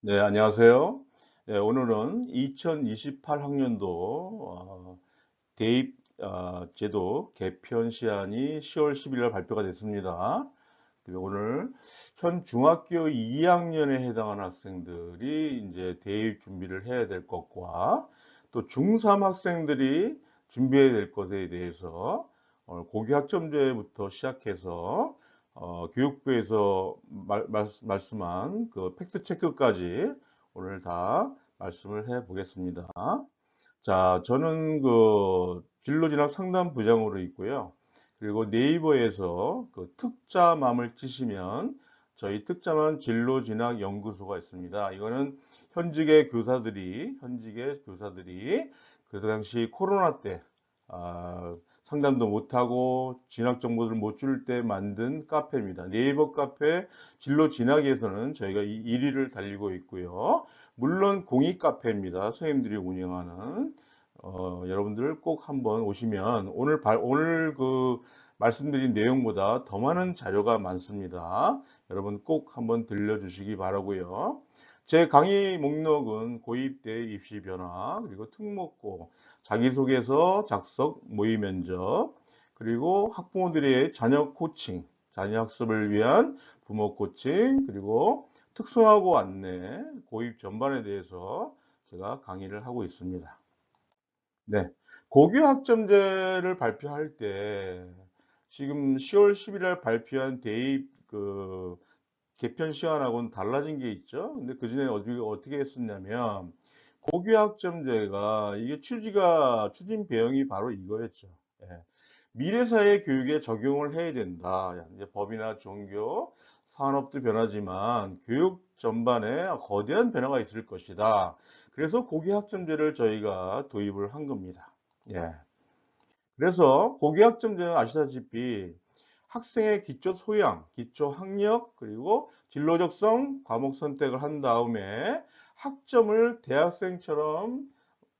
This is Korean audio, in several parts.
네, 안녕하세요. 네, 오늘은 2028 학년도 대입 제도 개편 시한이 10월 10일 날 발표가 됐습니다. 오늘 현 중학교 2학년에 해당하는 학생들이 이제 대입 준비를 해야 될 것과 또 중3 학생들이 준비해야 될 것에 대해서 오늘 고교 학점제부터 시작해서 교육부에서 말씀한 그 팩트 체크까지 오늘 다 말씀을 해 보겠습니다. 자, 저는 그 진로진학 상담부장으로 있고요. 그리고 네이버에서 그 특자맘을 치시면 저희 특자맘 진로진학 연구소가 있습니다. 이거는 현직의 교사들이 그 당시 코로나 때 상담도 못하고 진학 정보를 못 줄 때 만든 카페입니다. 네이버 카페 진로진학에서는 저희가 1위를 달리고 있고요. 물론 공익 카페입니다. 선생님들이 운영하는 여러분들 꼭 한번 오시면 오늘 그 말씀드린 내용보다 더 많은 자료가 많습니다. 여러분 꼭 한번 들려주시기 바라고요. 제 강의 목록은 고입대 입시 변화, 그리고 특목고, 자기소개서 작성, 모의 면접, 그리고 학부모들의 자녀 코칭, 자녀 학습을 위한 부모 코칭, 그리고 특성화고 안내, 고입 전반에 대해서 제가 강의를 하고 있습니다. 네. 고교 학점제를 발표할 때 지금 10월 10일 날 발표한 대입 그 개편 시간하고는 달라진 게 있죠. 근데 그전에 어떻게 했었냐면 고교 학점제가 이게 추진 배경이 바로 이거였죠. 예. 미래사회 교육에 적용을 해야 된다. 이제 법이나 종교, 산업도 변하지만 교육 전반에 거대한 변화가 있을 것이다. 그래서 고교 학점제를 저희가 도입을 한 겁니다. 예. 그래서 고교 학점제는 아시다시피 학생의 기초 소양, 기초 학력, 그리고 진로적성 과목 선택을 한 다음에 학점을 대학생처럼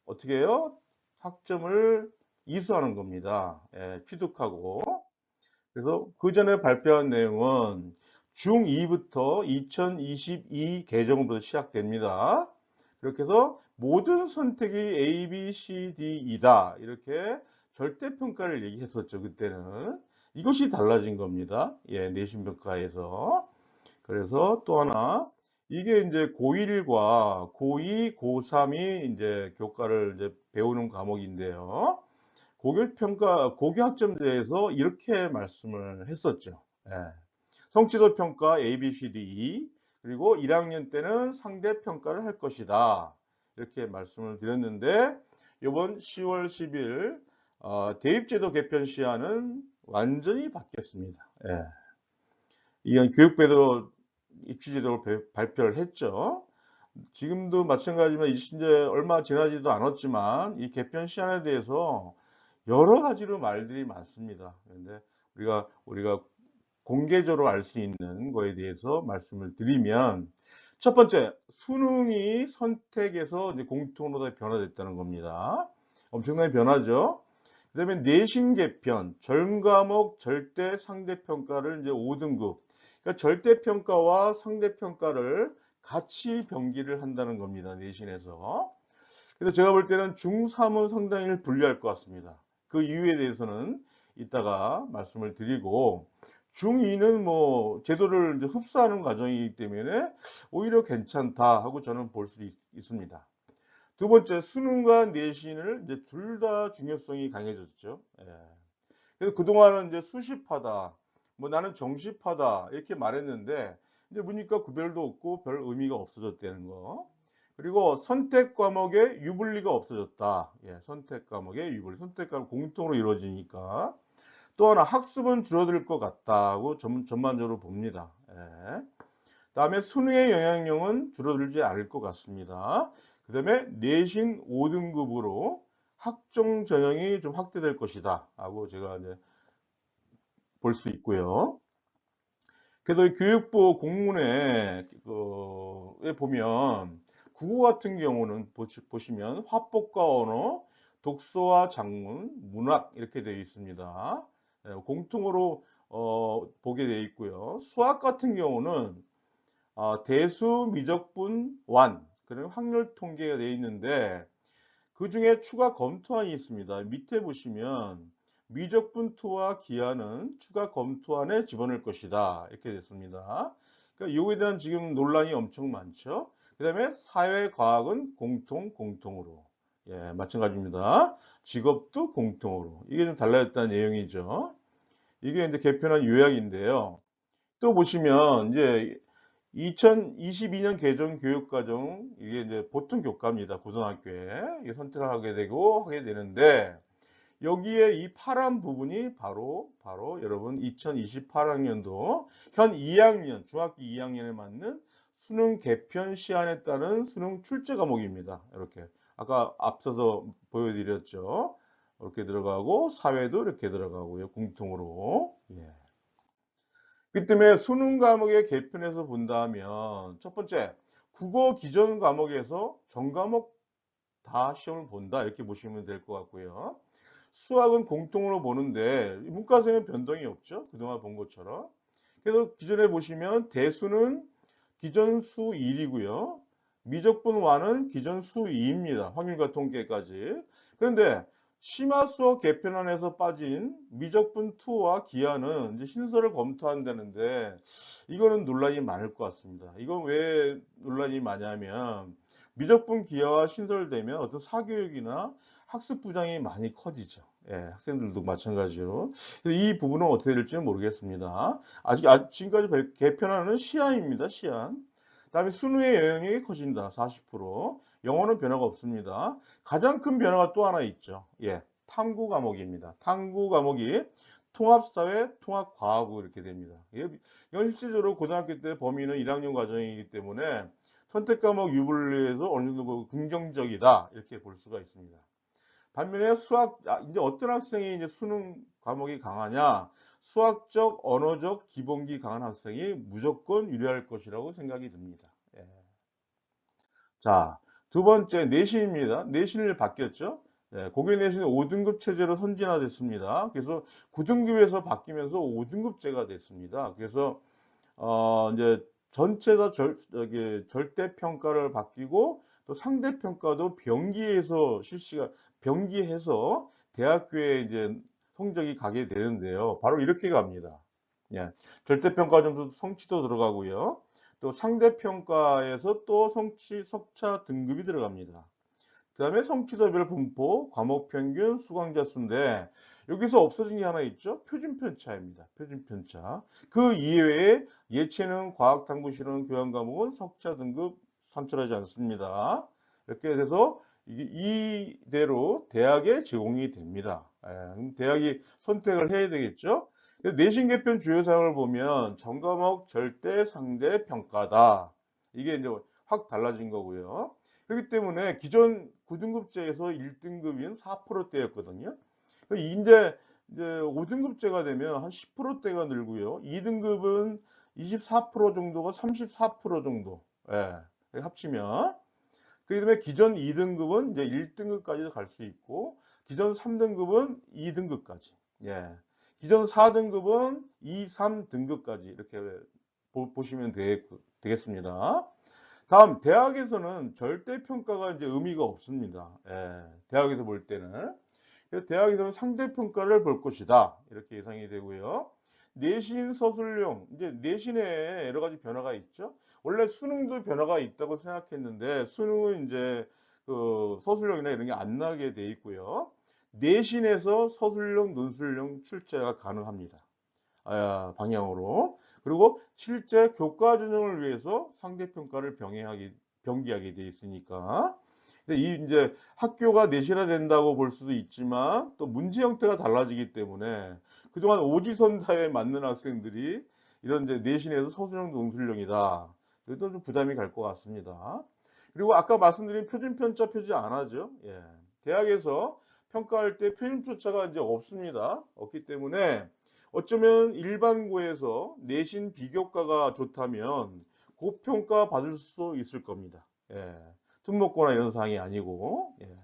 어떻게 해요? 학점을 이수하는 겁니다. 예, 취득하고. 그래서 그 전에 발표한 내용은 중2부터 2022 개정부터 시작됩니다. 그렇게 해서 모든 선택이 A, B, C, D이다. 이렇게 절대평가를 얘기했었죠, 그때는. 이것이 달라진 겁니다. 예, 내신평가에서. 그래서 또 하나, 이게 이제 고1과 고2, 고3이 이제 교과를 이제 배우는 과목인데요. 고교학점제에서 이렇게 말씀을 했었죠. 예. 성취도 평가 A, B, C, D, E, 그리고 1학년 때는 상대 평가를 할 것이다. 이렇게 말씀을 드렸는데 이번 10월 10일 대입제도 개편 시한은 완전히 바뀌었습니다. 예. 이건 교육부에도 입시제도를 발표를 했죠. 지금도 마찬가지지만 이제 얼마 지나지도 않았지만 이 개편 시한에 대해서 여러 가지로 말들이 많습니다. 그런데 우리가 공개적으로 알 수 있는 거에 대해서 말씀을 드리면 첫 번째, 수능이 선택에서 이제 공통으로 변화됐다는 겁니다. 엄청나게 변하죠. 그다음에 내신 개편, 전 과목 절대 상대 평가를 이제 5등급. 그러니까 절대 평가와 상대 평가를 같이 병기를 한다는 겁니다. 내신에서. 그래서 제가 볼 때는 중3은 상당히 불리할 것 같습니다. 그 이유에 대해서는 이따가 말씀을 드리고, 중2는 뭐 제도를 이제 흡수하는 과정이기 때문에 오히려 괜찮다 하고 저는 볼 수 있습니다. 두 번째, 수능과 내신을 이제 둘 다 중요성이 강해졌죠. 예. 그래서 그동안은 이제 수시파다, 뭐 나는 정시파다 이렇게 말했는데 이제 보니까 구별도 없고 별 의미가 없어졌다는 거. 그리고 선택 과목의 유불리가 없어졌다. 예, 선택 과목의 유불리, 선택 과목 공통으로 이루어지니까. 또 하나 학습은 줄어들 것 같다고 전반적으로 봅니다. 예. 다음에 수능의 영향력은 줄어들지 않을 것 같습니다. 그 다음에 내신 5등급으로 학종 전형이 좀 확대될 것이다 하고 제가 이제 볼 수 있고요. 그래서 교육부 공문에 보면 국어 같은 경우는 보시면 화법과 언어, 독서와 작문, 문학 이렇게 되어 있습니다. 공통으로 보게 되어 있고요. 수학 같은 경우는 대수 미적분 완 그런 확률 통계가 되어 있는데 그 중에 추가 검토안이 있습니다. 밑에 보시면 미적분 투와 기한은 추가 검토안에 집어넣을 것이다. 이렇게 됐습니다. 그러니까 이거에 대한 지금 논란이 엄청 많죠. 그 다음에 사회과학은 공통으로. 예, 마찬가지입니다. 직업도 공통으로. 이게 좀 달라졌다는 내용이죠. 이게 이제 개편한 요약인데요. 또 보시면 이제 2022년 개정 교육과정 이게 이제 보통 교과입니다. 고등학교에 이게 선택을 하게 되고 하게 되는데 여기에 이 파란 부분이 바로 여러분 2028학년도 현 2학년 중학교 2학년에 맞는 수능 개편 시한에 따른 수능 출제 과목입니다. 이렇게 아까 앞서서 보여드렸죠. 이렇게 들어가고 사회도 이렇게 들어가고요. 공통으로. 예. 그 때문에 수능 과목의 개편에서 본다면 첫 번째 국어 기존 과목에서 전 과목 다 시험을 본다 이렇게 보시면 될 것 같고요. 수학은 공통으로 보는데 문과생은 변동이 없죠. 그동안 본 것처럼. 그래서 기존에 보시면 대수는 기존 수 1이고요. 미적분 완은 기존 수 2입니다. 확률과 통계까지. 그런데 심화 수업 개편안에서 빠진 미적분 2와 기하는 이제 신설을 검토한다는데 이거는 논란이 많을 것 같습니다. 이건 왜 논란이 많냐면 미적분 기하와 신설되면 어떤 사교육이나 학습 부장이 많이 커지죠. 예, 학생들도 마찬가지로. 그래서 이 부분은 어떻게 될지는 모르겠습니다. 지금까지 개편하는 시안입니다. 시안. 그다음에 순위의 영향력이 커진다. 40%. 영어는 변화가 없습니다. 가장 큰 변화가 또 하나 있죠. 예, 탐구 과목입니다. 탐구 과목이 통합사회, 통합과학으로 이렇게 됩니다. 이건 실질적으로 고등학교 때 범위는 1학년 과정이기 때문에 선택 과목 유불리에서 어느 정도 긍정적이다 이렇게 볼 수가 있습니다. 반면에 이제 어떤 학생이 이제 수능 과목이 강하냐? 수학적, 언어적 기본기 강한 학생이 무조건 유리할 것이라고 생각이 듭니다. 예. 자, 두 번째 내신입니다. 내신을 바뀌었죠. 예, 고교 내신이 5등급 체제로 선진화됐습니다. 그래서 9등급에서 바뀌면서 5등급제가 됐습니다. 그래서 이제 전체 다 절대 평가를 바뀌고 또 상대 평가도 병기해서 대학교에 이제 성적이 가게 되는데요. 바로 이렇게 갑니다. 예. 절대 평가 점수 성취도 들어가고요. 또 상대 평가에서 또 석차 등급이 들어갑니다. 그다음에 성취도별 분포, 과목 평균, 수강자 수인데 여기서 없어진 게 하나 있죠. 표준 편차입니다. 표준 편차. 그 이외에 예체능, 과학, 탐구, 실험, 교양 과목은 석차 등급 산출하지 않습니다. 이렇게 돼서 이대로 대학에 제공이 됩니다. 예, 그럼 대학이 선택을 해야 되겠죠. 내신 개편 주요 사항을 보면 전 과목 절대 상대 평가다. 이게 이제 확 달라진 거고요. 그렇기 때문에 기존 9등급제에서 1등급인 4%대였거든요. 이제 5등급제가 되면 한 10%대가 늘고요. 2등급은 24% 정도가 34% 정도. 예, 합치면. 그 다음에 기존 2등급은 이제 1등급까지도 갈 수 있고, 기존 3등급은 2등급까지. 예. 기존 4등급은 2, 3등급까지 이렇게 보시면 되겠습니다. 다음 대학에서는 절대 평가가 이제 의미가 없습니다. 예, 대학에서 볼 때는 그래서 대학에서는 상대 평가를 볼 것이다 이렇게 예상이 되고요. 내신 서술형 이제 내신에 여러 가지 변화가 있죠. 원래 수능도 변화가 있다고 생각했는데 수능은 이제 그 서술형이나 이런 게 안 나게 돼 있고요. 내신에서 서술형, 논술형 출제가 가능합니다. 방향으로. 그리고 실제 교과 전형을 위해서 상대평가를 병기하게 돼 있으니까. 근데 이제 학교가 내신화 된다고 볼 수도 있지만 또 문제 형태가 달라지기 때문에 그동안 오지선다에 맞는 학생들이 이런 이제 내신에서 서술형 논술형이다. 그래도 좀 부담이 갈 것 같습니다. 그리고 아까 말씀드린 표준 편차 표시 안 하죠. 예. 대학에서 평가할 때 표준 편차가 이제 없습니다. 없기 때문에 어쩌면 일반고에서 내신 비교과가 좋다면 고평가 받을 수 있을 겁니다. 예. 특목고나 이런 사항이 아니고. 예.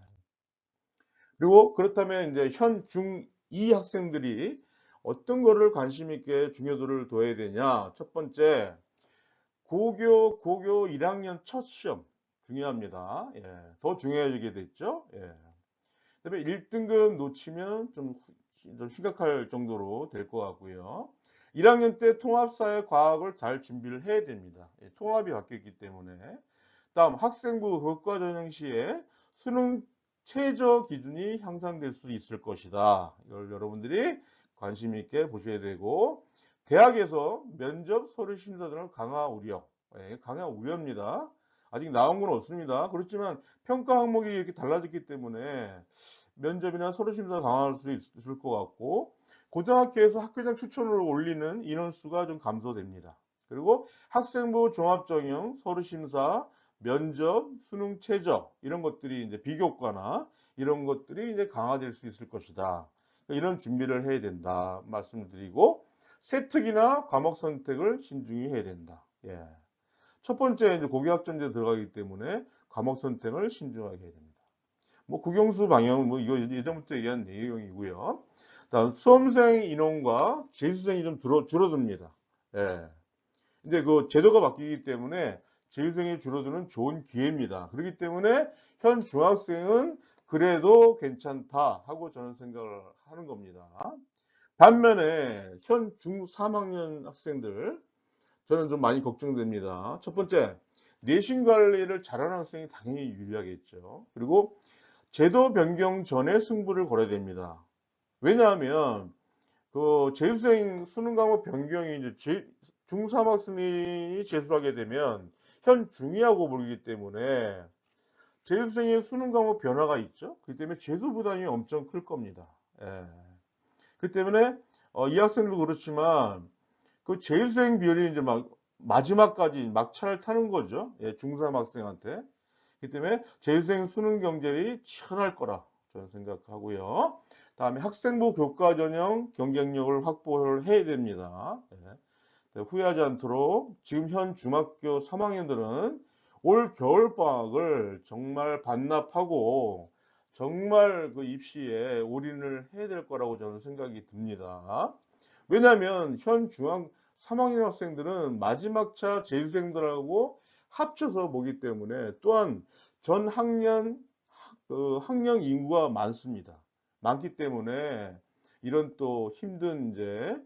그리고 그렇다면 이제 현 중2 학생들이 어떤 거를 관심 있게 중요도를 둬야 되냐? 첫 번째, 고교 1학년 첫 시험 중요합니다. 예, 더 중요해지게 됐죠. 예. 그다음에 1등급 놓치면 좀 심각할 정도로 될 것 같고요. 1학년 때 통합사회 과학을 잘 준비를 해야 됩니다. 예, 통합이 바뀌었기 때문에. 다음 학생부 교과 전형 시에 수능 최저 기준이 향상될 수 있을 것이다. 이걸 여러분들이 관심 있게 보셔야 되고, 대학에서 면접 서류 심사 등을 강화 우려. 예, 강화 우려입니다. 아직 나온 건 없습니다. 그렇지만 평가 항목이 이렇게 달라졌기 때문에 면접이나 서류 심사 강화할 수 있을 것 같고, 고등학교에서 학교장 추천을 올리는 인원수가 좀 감소됩니다. 그리고 학생부 종합전형, 서류 심사, 면접, 수능 최저 이런 것들이 이제 비교과나 이런 것들이 이제 강화될 수 있을 것이다. 이런 준비를 해야 된다 말씀을 드리고, 세특이나 과목 선택을 신중히 해야 된다. 예. 첫 번째 이제 고교학점제 들어가기 때문에 과목 선택을 신중하게 해야 됩니다. 뭐 국영수 방향 뭐 이거 예전부터 얘기한 내용이고요. 다음 수험생 인원과 재수생이 좀 줄어듭니다. 예. 이제 그 제도가 바뀌기 때문에 재수생이 줄어드는 좋은 기회입니다. 그렇기 때문에 현 중학생은 그래도 괜찮다 하고 저는 생각을 하는 겁니다. 반면에 현 중3학년 학생들 저는 좀 많이 걱정됩니다. 첫 번째, 내신 관리를 잘하는 학생이 당연히 유리하겠죠. 그리고 제도 변경 전에 승부를 걸어야 됩니다. 왜냐하면 그 재수생 수능 과목 변경이 이제 중3 학생이 재수하게 되면 현 중2하고 모르기 때문에 재수생의 수능 과목 변화가 있죠. 그렇기 때문에 재수 부담이 엄청 클 겁니다. 예. 그 때문에 이 학생도 그렇지만 그 재수생 비율이 이제 막 마지막까지 막차를 타는 거죠. 예, 중3 학생한테. 그렇기 때문에 재수생 수능 경쟁이 치열할 거라 저는 생각하고요. 다음에 학생부 교과 전형 경쟁력을 확보를 해야 됩니다. 예. 후회하지 않도록 지금 현 중학교 3학년들은 올 겨울방학을 정말 반납하고 정말 그 입시에 올인을 해야 될 거라고 저는 생각이 듭니다. 왜냐하면 현 중학 3학년 학생들은 마지막 차 재수생들하고 합쳐서 보기 때문에 또한 전 학년 학령 인구가 많습니다. 많기 때문에 이런 또 힘든 이제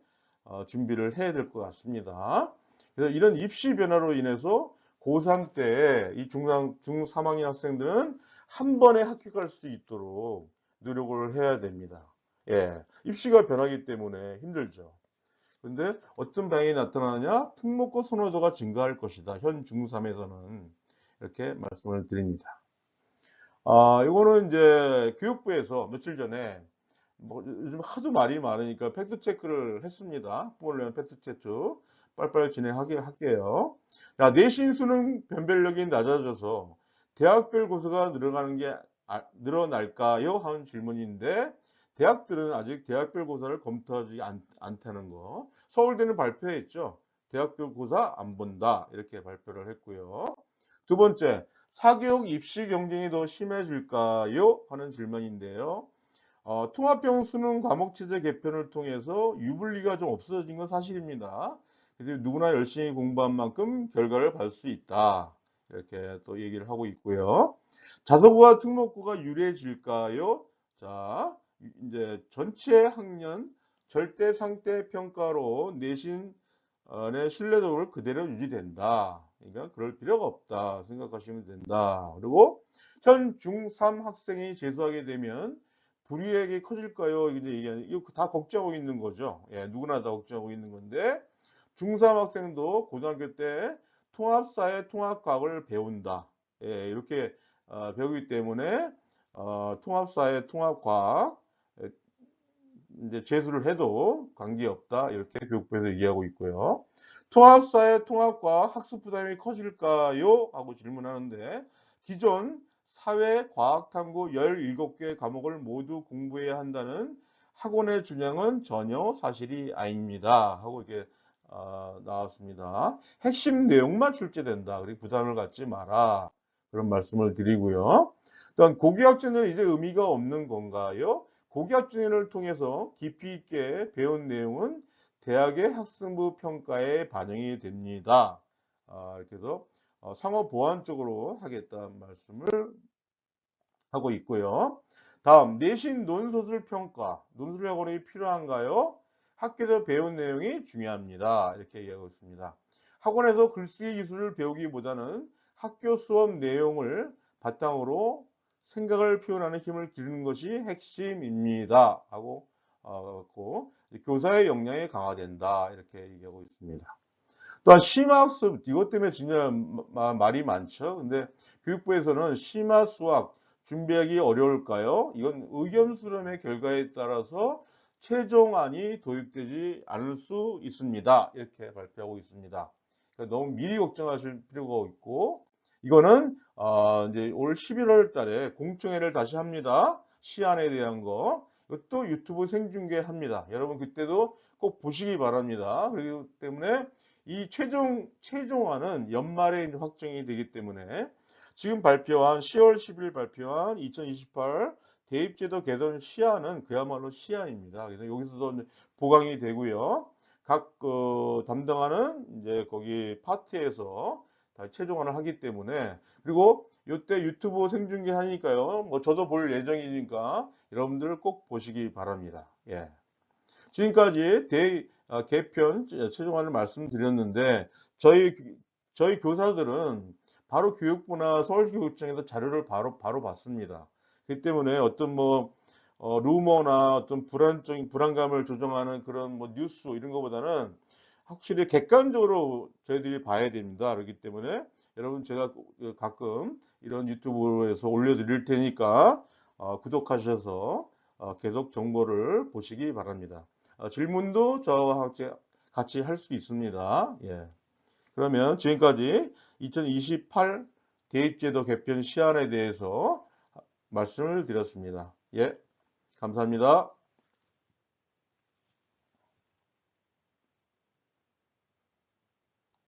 준비를 해야 될 것 같습니다. 그래서 이런 입시 변화로 인해서 고3 때 이 중3학년 학생들은 한 번에 합격할 수 있도록 노력을 해야 됩니다. 예, 입시가 변하기 때문에 힘들죠. 근데 어떤 방향이 나타나느냐? 특목고 선호도가 증가할 것이다. 현 중3에서는 이렇게 말씀을 드립니다. 이거는 이제 교육부에서 며칠 전에 뭐 요즘 하도 말이 많으니까 팩트 체크를 했습니다. 학부모를 위한 팩트 체크 빨리빨리 진행하게 할게요. 자, 내신 수능 변별력이 낮아져서 대학별 고사가 늘어날까요? 하는 질문인데 대학들은 아직 대학별 고사를 검토하지 않다는 거. 서울대는 발표했죠. 대학별 고사 안 본다 이렇게 발표를 했고요. 두 번째, 사교육 입시 경쟁이 더 심해질까요? 하는 질문인데요. 통합형 수능 과목 체제 개편을 통해서 유불리가 좀 없어진 건 사실입니다. 그래서 누구나 열심히 공부한 만큼 결과를 받을 수 있다. 이렇게 또 얘기를 하고 있고요. 자소고와 특목고가 유리해질까요? 자, 이제 전체 학년 절대 상대 평가로 내신의 신뢰도를 그대로 유지된다. 그러니까 그럴 필요가 없다 생각하시면 된다. 그리고 현 중3 학생이 재수하게 되면 불이익이 커질까요? 이거 다 걱정하고 있는 거죠. 예, 누구나 다 걱정하고 있는 건데 중3 학생도 고등학교 때 통합사회 통합과학을 배운다. 예, 이렇게 배우기 때문에 통합사회 통합과학 이제 재수를 해도 관계없다. 이렇게 교육부에서 얘기하고 있고요. 통합사회 통합과학 학습 부담이 커질까요? 하고 질문하는데 기존 사회 과학 탐구 17개 과목을 모두 공부해야 한다는 학원의 주장은 전혀 사실이 아닙니다. 하고 이렇게 나왔습니다. 핵심 내용만 출제된다. 그리고 부담을 갖지 마라. 그런 말씀을 드리고요. 또한 고교학점은 이제 의미가 없는 건가요? 고교학점을 통해서 깊이 있게 배운 내용은 대학의 학생부 평가에 반영이 됩니다. 이렇게 해서 상호 보완 쪽으로 하겠다는 말씀을 하고 있고요. 다음, 내신 논소술 평가. 논술 학원이 필요한가요? 학교에서 배운 내용이 중요합니다. 이렇게 얘기하고 있습니다. 학원에서 글쓰기 기술을 배우기보다는 학교 수업 내용을 바탕으로 생각을 표현하는 힘을 기르는 것이 핵심입니다. 하고 교사의 역량이 강화된다. 이렇게 얘기하고 있습니다. 또한 심화학습, 이것 때문에 진짜 말이 많죠. 근데 교육부에서는 심화 수학 준비하기 어려울까요? 이건 의견 수렴의 결과에 따라서 최종안이 도입되지 않을 수 있습니다. 이렇게 발표하고 있습니다. 그러니까 너무 미리 걱정하실 필요가 있고, 이거는 이제 올 11월 달에 공청회를 다시 합니다. 시안에 대한 거. 이것도 유튜브 생중계합니다. 여러분 그때도 꼭 보시기 바랍니다. 그렇기 때문에 이 최종안은 연말에 확정이 되기 때문에 지금 발표한 10월 10일 발표한 2028 대입제도 개선 시안은 그야말로 시안입니다. 그래서 여기서도 보강이 되고요. 각 담당하는 이제 거기 파트에서 다 최종안을 하기 때문에, 그리고 이때 유튜브 생중계 하니까요. 뭐 저도 볼 예정이니까 여러분들 꼭 보시기 바랍니다. 예. 지금까지 개편 최종안을 말씀드렸는데 저희 교사들은 바로 교육부나 서울교육청에서 자료를 바로 받습니다. 그렇기 때문에 어떤 루머나 어떤 불안감을 조정하는 그런 뉴스 이런 것보다는 확실히 객관적으로 저희들이 봐야 됩니다. 그렇기 때문에 여러분 제가 가끔 이런 유튜브에서 올려드릴 테니까 구독하셔서 계속 정보를 보시기 바랍니다. 질문도 저와 같이 할 수 있습니다. 예. 그러면 지금까지 2028 대입제도 개편 시안에 대해서 말씀을 드렸습니다. 예, 감사합니다.